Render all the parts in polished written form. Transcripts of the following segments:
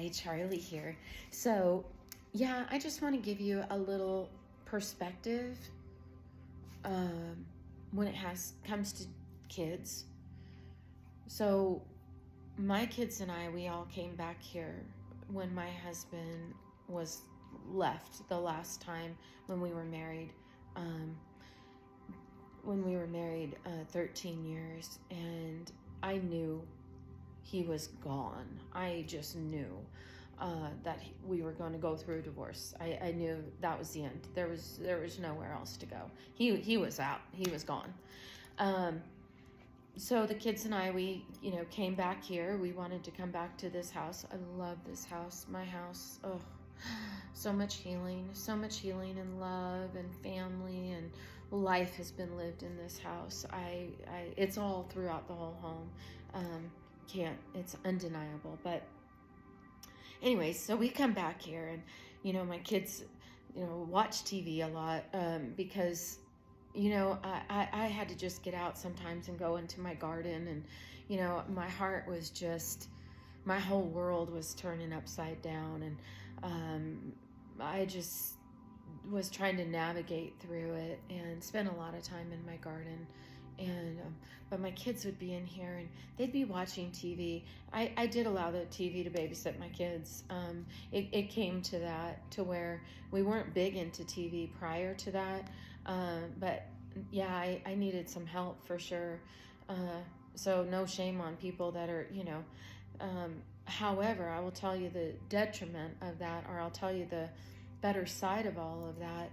Hi, Charlie here. So, yeah, I just want to give you a little perspective um, when it comes to kids. So, my kids and I, we all came back here when my husband was left the last time when we were married. Um, when we were married 13 years, and I knew he was gone. I just knew that we were going to go through a divorce. I knew that was the end. There was nowhere else to go. He was out. He was gone. Um, so the kids and I, we came back here. We wanted to come back to this house. I love this house. My house. Oh, so much healing and love and family and life has been lived in this house. It's all throughout the whole home. It's undeniable. But anyways, so we come back here, and my kids watch TV a lot, because I had to just get out sometimes and go into my garden, and my heart was just, my whole world was turning upside down, and I just was trying to navigate through it and spend a lot of time in my garden. And but my kids would be in here and they'd be watching TV. I did allow the TV to babysit my kids. It came to that, to where we weren't big into TV prior to that, but yeah, I needed some help for sure. So no shame on people that are, however, I will tell you the detriment of that, or I'll tell you the better side of all of that.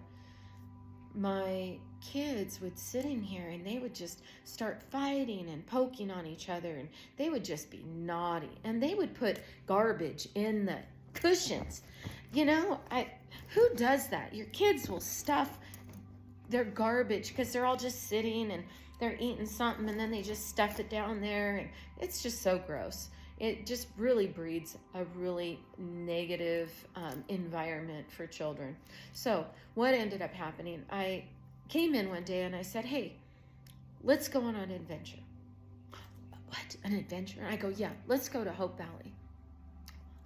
My kids would sit in here and they would just start fighting and poking on each other, and they would just be naughty, and they would put garbage in the cushions. Who does that? Your kids will stuff their garbage because they're all just sitting and they're eating something, and then they just stuff it down there, and it's just so gross. It just really breeds a really negative environment for children. So what ended up happening, I came in one day and I said, hey, let's go on an adventure. What, an adventure? And I go, yeah, let's go to Hope Valley.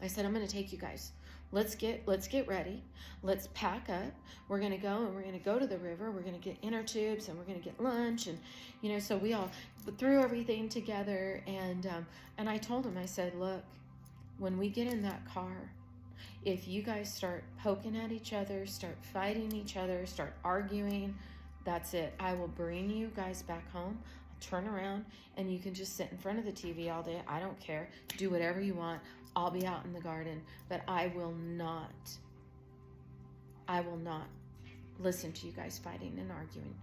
I said, I'm going to take you guys. Let's get ready. Let's pack up. We're going to go, and we're going to go to the river. We're going to get inner tubes, and we're going to get lunch. And, so we all threw everything together. And I told him, I said, look, when we get in that car, if you guys start poking at each other, start fighting each other, start arguing, that's it. I will bring you guys back home. I'll turn around, and you can just sit in front of the TV all day. I don't care. Do whatever you want. I'll be out in the garden, but I will not listen to you guys fighting and arguing.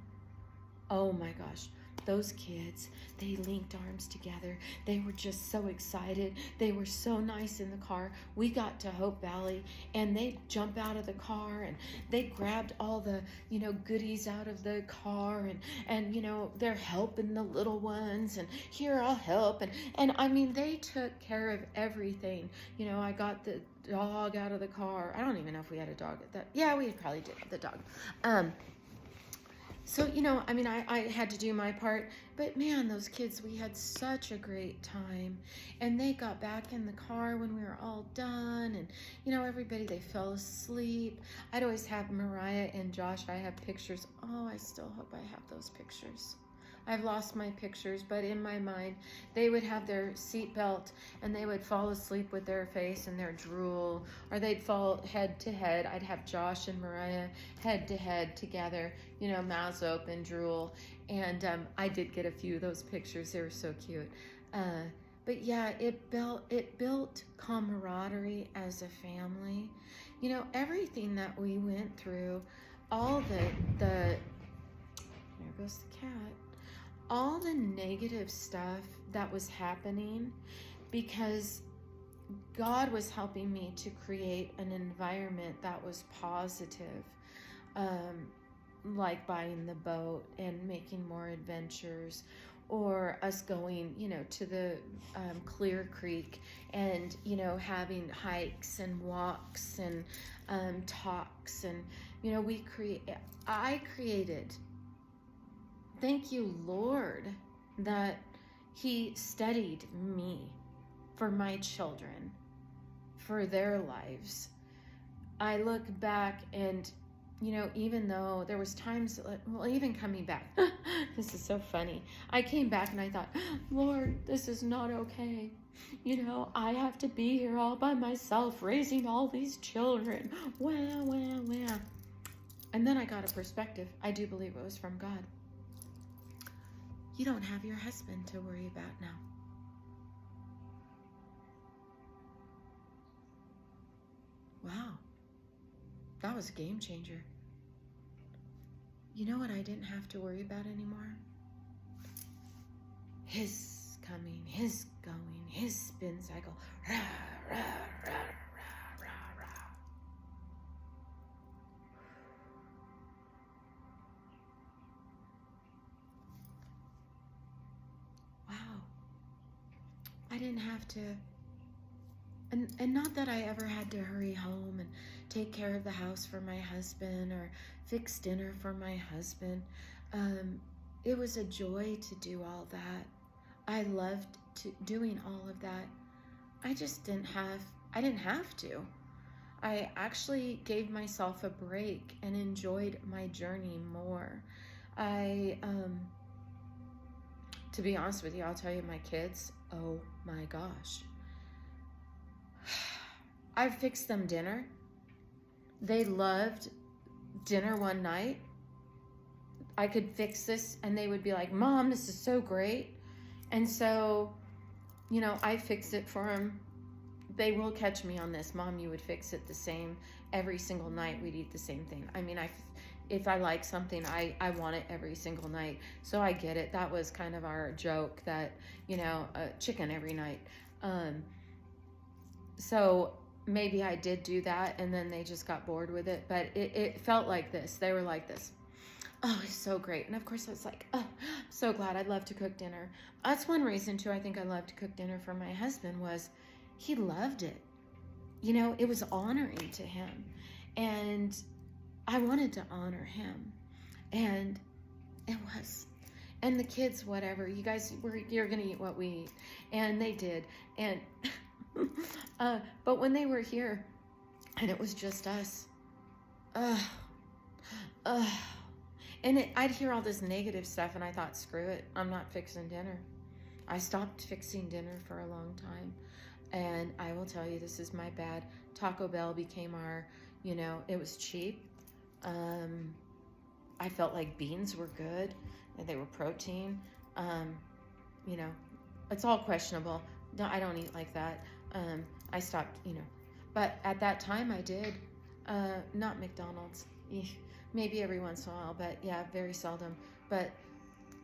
Oh my gosh. Those kids, they linked arms together. They were just so excited. They were so nice in the car. We got to Hope Valley, and they jump out of the car, and they grabbed all the, goodies out of the car, and they're helping the little ones, and here, I'll help. And I mean, they took care of everything. I got the dog out of the car. I don't even know if we had a dog at that. Yeah, we probably did have the dog. So, I had to do my part, but man, those kids, we had such a great time, and they got back in the car when we were all done, and, everybody, they fell asleep. I'd always have Mariah and Josh, I have pictures. Oh, I still hope I have those pictures. I've lost my pictures, but in my mind, they would have their seatbelt and they would fall asleep with their face and their drool, or they'd fall head to head. I'd have Josh and Mariah head to head together, mouths open, drool. And I did get a few of those pictures. They were so cute. But yeah, it built camaraderie as a family. Everything that we went through, all there goes the cat. All the negative stuff that was happening, because God was helping me to create an environment that was positive, like buying the boat and making more adventures, or us going, to the Clear Creek and, having hikes and walks and talks. And, I created. Thank you, Lord, that He steadied me for my children, for their lives. I look back and, you know, even though there was times, well, even coming back, this is so funny. I came back and I thought, Lord, this is not okay. You know, I have to be here all by myself raising all these children. Wah, wah, wah. And then I got a perspective. I do believe it was from God. You don't have your husband to worry about now. Wow. That was a game changer. You know what I didn't have to worry about anymore? His coming, his going, his spin cycle. Rah, rah, rah, rah, rah, rah. Wow. I didn't have to, and not that I ever had to hurry home and take care of the house for my husband or fix dinner for my husband. It was a joy to do all that. I loved doing all of that. I didn't have to. I actually gave myself a break and enjoyed my journey more. To be honest with you, I'll tell you, my kids, oh my gosh. I fixed them dinner. They loved dinner one night. I could fix this and they would be like, Mom, this is so great. And so, you know, I fix it for them. They will catch me on this. Mom, you would fix it the same every single night. We'd eat the same thing. I mean, if I like something, I want it every single night. So I get it. That was kind of our joke that, you know, chicken every night. So maybe I did do that and then they just got bored with it. But it felt like this. They were like this. Oh, it's so great. And of course I was like, oh, so glad. I'd love to cook dinner. That's one reason too, I think I love to cook dinner for my husband, was he loved it. You know, it was honoring to him. And I wanted to honor him. And it was. And the kids, whatever, you guys, you're going to eat what we eat. And they did. And, but when they were here and it was just us, and I'd hear all this negative stuff and I thought, screw it, I'm not fixing dinner. I stopped fixing dinner for a long time. And I will tell you, this is my bad. Taco Bell became our, you know, it was cheap. I felt like beans were good and they were protein. You know, it's all questionable. No, I don't eat like that. I stopped, you know, but at that time I did, not McDonald's. Maybe every once in a while, but yeah, very seldom. But,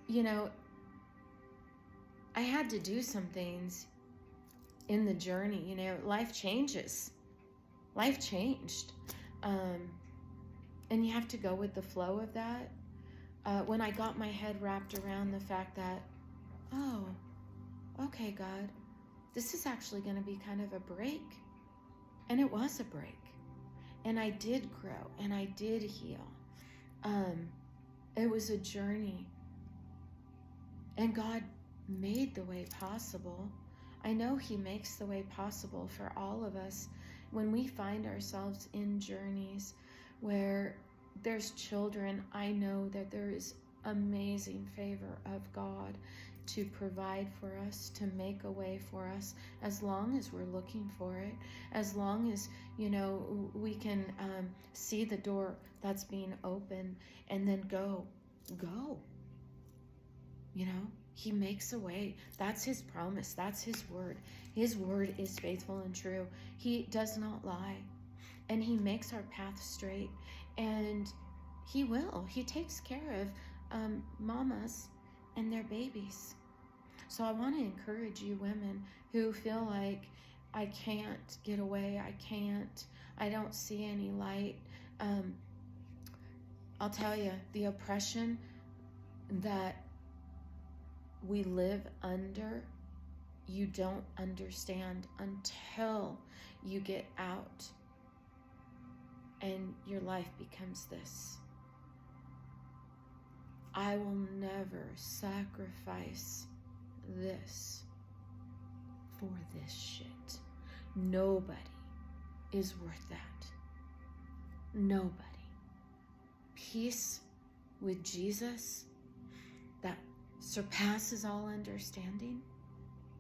you know, I had to do some things in the journey. You know, life changes. Life changed. And you have to go with the flow of that. When I got my head wrapped around the fact that, oh, okay, God, this is actually going to be kind of a break. And it was a break. And I did grow and I did heal. It was a journey. And God made the way possible. I know He makes the way possible for all of us when we find ourselves in journeys where there's children. I know that there is amazing favor of God to provide for us, to make a way for us, as long as we're looking for it, as long as, you know, we can see the door that's being open and then go. You know, He makes a way. That's His promise. That's His word. His word is faithful and true. He does not lie. And He makes our path straight. And He will. He takes care of mamas and their babies. So I want to encourage you women who feel like, I can't get away, I don't see any light. I'll tell you, the oppression that we live under, you don't understand until you get out and your life becomes this. I will never sacrifice this for this shit. Nobody. is worth that. Nobody. Peace with Jesus that surpasses all understanding.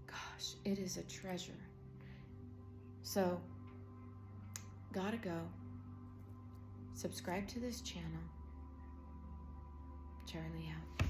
Gosh, it is a treasure. So, gotta go. Subscribe to this channel. Charlie out.